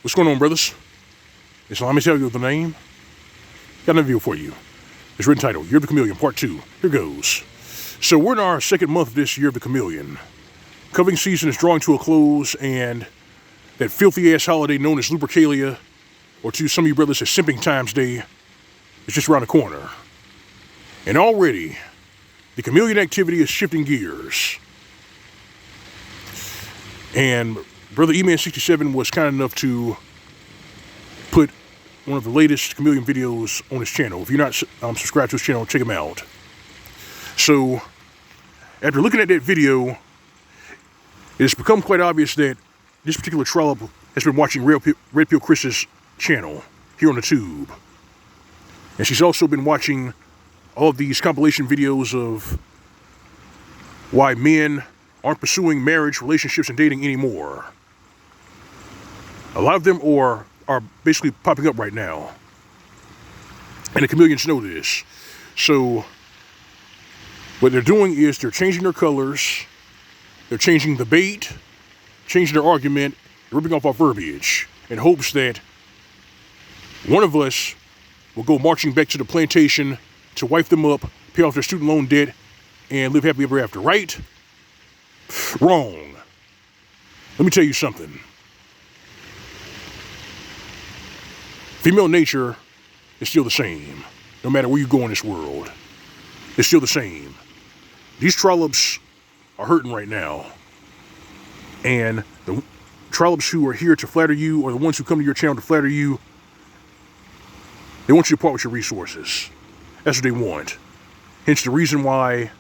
What's going on, brothers? It's Let me tell you the name. Got another video for you. It's written titled, Year of the Chameleon, Part 2. Here goes. So we're in our second month of this Year of the Chameleon. Coveting season is drawing to a close, and that filthy-ass holiday known as Lupercalia, or to some of you brothers as Simping Times Day, is just around the corner. And already, the chameleon activity is shifting gears. And Brother E-Man67 was kind enough to put one of the latest chameleon videos on his channel. If you're not subscribed to his channel, check him out. So, after looking at that video, it has become quite obvious that this particular trollop has been watching Red Pill Chris's channel here on the tube. And she's also been watching all of these compilation videos of why men aren't pursuing marriage, relationships, and dating anymore. A lot of them are basically popping up right now. And the chameleons know this. So, what they're doing is they're changing their colors, they're changing the bait, changing their argument, ripping off our verbiage, in hopes that one of us will go marching back to the plantation to wipe them up, pay off their student loan debt, and live happily ever after, right? Wrong. Let me tell you something. Female nature is still the same, no matter where you go in this world. It's still the same. These trollops are hurting right now. And the trollops who are here to flatter you, or the ones who come to your channel to flatter you, they want you to part with your resources. That's what they want. Hence the reason why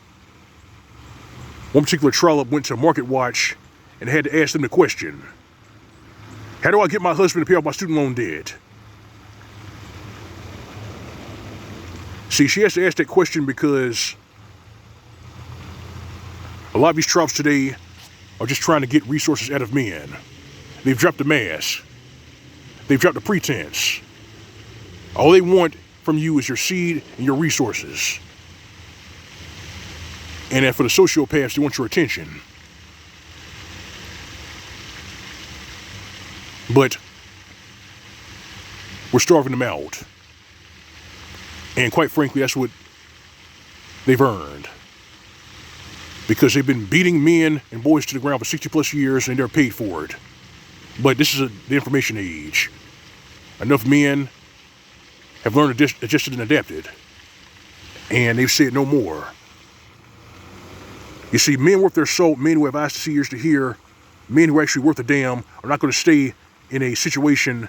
one particular trollop went to Market Watch and had to ask them the question, how do I get my husband to pay off my student loan debt? See, she has to ask that question because a lot of these trollops today are just trying to get resources out of men. They've dropped the mask. They've dropped the pretense. All they want from you is your seed and your resources. And then for the sociopaths, they want your attention. But we're starving them out. And quite frankly, that's what they've earned. Because they've been beating men and boys to the ground for 60 plus years and they're paid for it. But this is the information age. Enough men have learned, adjusted, and adapted. And they've said no more. You see, men worth their salt, men who have eyes to see, ears to hear, men who are actually worth a damn are not going to stay in a situation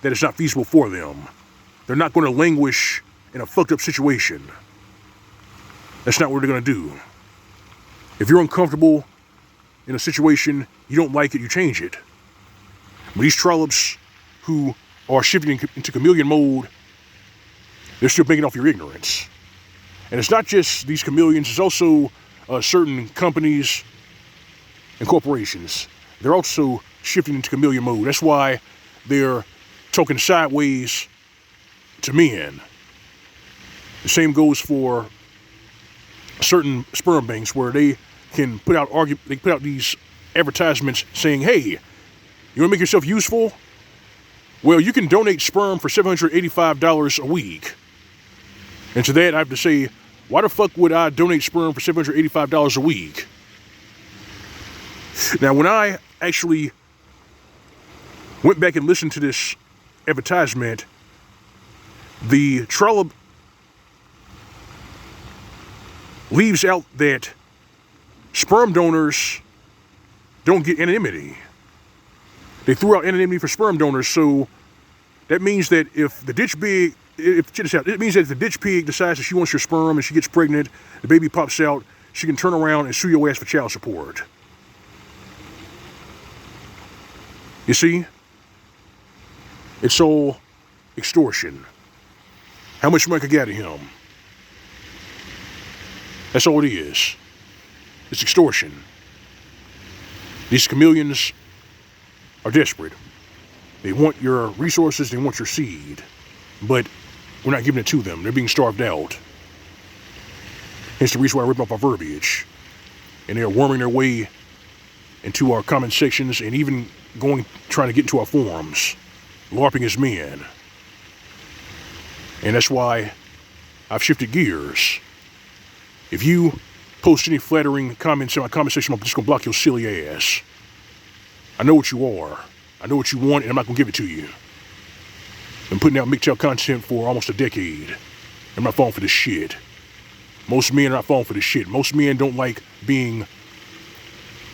that is not feasible for them. They're not going to languish in a fucked up situation. That's not what they're going to do. If you're uncomfortable in a situation, you don't like it, you change it. But these trollops who are shifting into chameleon mode, they're still banking off your ignorance. And it's not just these chameleons, it's also certain companies and corporations. They're also shifting into chameleon mode. That's why they're talking sideways to men. The same goes for certain sperm banks where they can put out these advertisements saying, hey, you want to make yourself useful? Well, you can donate sperm for $785 a week. And to that, I have to say, why the fuck would I donate sperm for $785 a week? Now, when I actually went back and listened to this advertisement, the trollop leaves out that sperm donors don't get anonymity. They threw out anonymity for sperm donors, so that means that if the ditch pig, it means that if the ditch pig decides that she wants your sperm and she gets pregnant, the baby pops out, she can turn around and sue your ass for child support. You see? It's all extortion. How much money could get out of him? That's all it is. It's extortion. These chameleons are desperate. They want your resources, they want your seed. But we're not giving it to them. They're being starved out. Hence the reason why I rip off our verbiage. And they're worming their way into our comment sections and even trying to get into our forums, LARPing as men. And that's why I've shifted gears. If you post any flattering comments in my comment section, I'm just gonna block your silly ass. I know what you are. I know what you want, and I'm not gonna give it to you. Been putting out Mgtow content for almost a decade. I'm not falling for this shit. Most men are not falling for this shit. Most men don't like being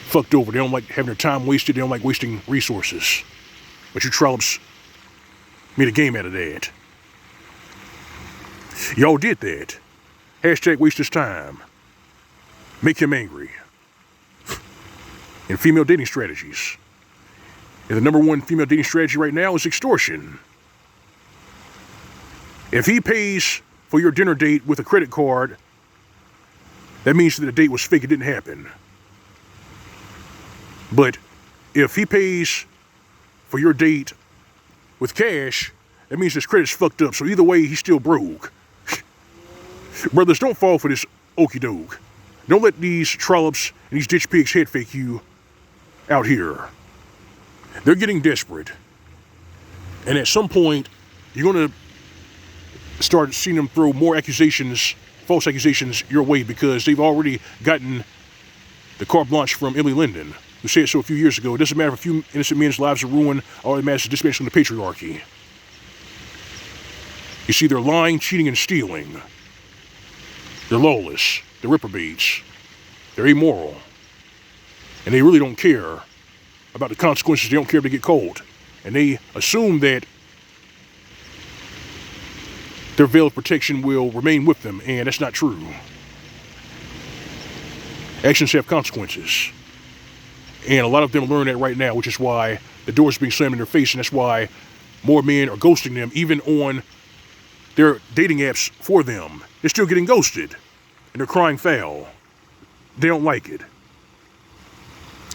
fucked over. They don't like having their time wasted. They don't like wasting resources. But you trollops made a game out of that. Y'all did that. Hashtag waste his time. Make him angry. And female dating strategies. And the number one female dating strategy right now is extortion. If he pays for your dinner date with a credit card, that means that the date was fake, it didn't happen. But if he pays for your date with cash, that means his credit's fucked up. So either way, he's still broke. Brothers, don't fall for this okie doke. Don't let these trollops and these ditch pigs head fake you out here. They're getting desperate. And at some point, you're going to start seeing them throw more accusations, false accusations your way, because they've already gotten the carte blanche from Emily Linden, who said so a few years ago. It doesn't matter if a few innocent men's lives are ruined, all that matters is dismantling the patriarchy. You see, they're lying, cheating, and stealing. They're lawless. They're reprobates. They're immoral. And they really don't care about the consequences. They don't care if they get caught. And they assume that their veil of protection will remain with them, and that's not true. Actions have consequences. And a lot of them learn that right now, which is why the door's being slammed in their face, and that's why more men are ghosting them, even on their dating apps for them. They're still getting ghosted, and they're crying foul. They don't like it.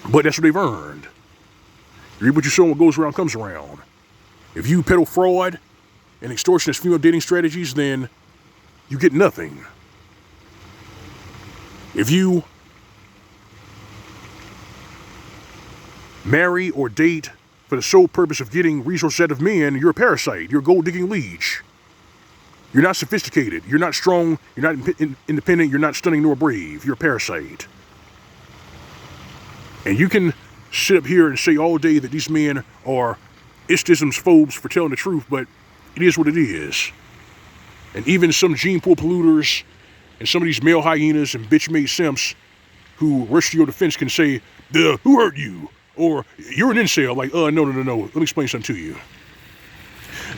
But that's what they've earned. You reap what you sow, and what goes around comes around. If you peddle fraud and extortionist female dating strategies, then you get nothing. If you marry or date for the sole purpose of getting resources out of men, you're a parasite. You're a gold-digging leech. You're not sophisticated. You're not strong. You're not independent. You're not stunning nor brave. You're a parasite. And you can sit up here and say all day that these men are istisms phobes for telling the truth, but it is what it is. And even some gene pool polluters and some of these male hyenas and bitch-made simps who rush to your defense can say, who hurt you? Or, you're an incel. Like, no. Let me explain something to you.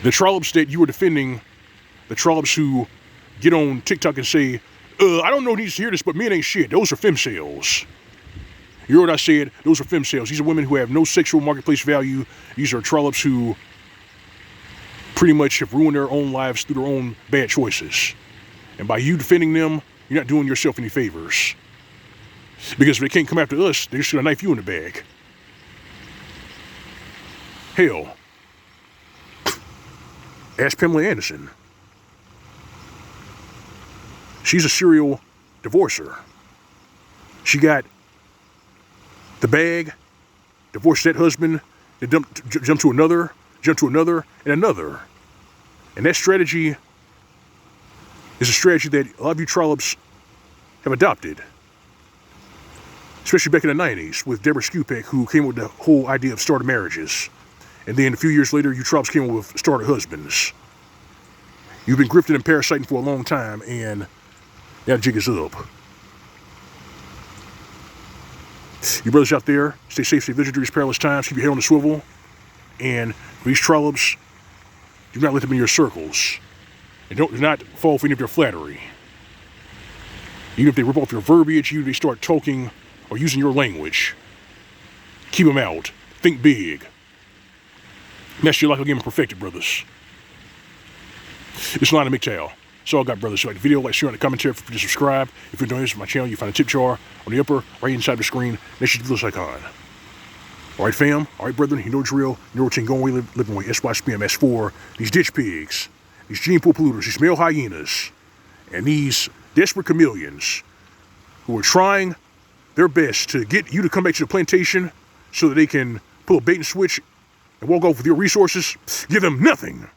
The trollops that you are defending, the trollops who get on TikTok and say, I don't know who needs to hear this, but men ain't shit. Those are femcels. You heard what I said? Those are femcels. These are women who have no sexual marketplace value. These are trollops who pretty much have ruined their own lives through their own bad choices. And by you defending them, you're not doing yourself any favors. Because if they can't come after us, they're just gonna knife you in the back. Hell, ask Pamela Anderson. She's a serial divorcer. She got the bag, divorced that husband, then jumped to another, and another. And that strategy is a strategy that a lot of you trollops have adopted. Especially back in the 90s with Deborah Skupek, who came up with the whole idea of starter marriages. And then a few years later, you trollops came up with starter husbands. You've been grifting and parasiting for a long time, and that jig is up. You brothers out there, stay safe, stay vigilant during these perilous times, keep your head on the swivel. And for these trollops, do not let them in your circles. And do not fall for any of their flattery. Even if they rip off your verbiage, even if they start talking or using your language, keep them out. Think big. Master your life again, perfected, brothers. It's L.O.M. Mgtow. That's all I got, brothers. So like the video, like, share, and the commentary, to subscribe. If you're doing this on my channel, you find a tip jar on the upper right inside the screen next to the little icon. All right, fam. All right, brethren. You know the drill. You know what you're going away, living away. SYSPM, S4. These ditch pigs, these gene pool polluters, these male hyenas, and these desperate chameleons who are trying their best to get you to come back to the plantation so that they can pull a bait and switch and walk off with your resources, give them nothing.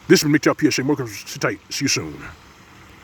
This is Mgtow PSA. Welcome to tight. See you soon.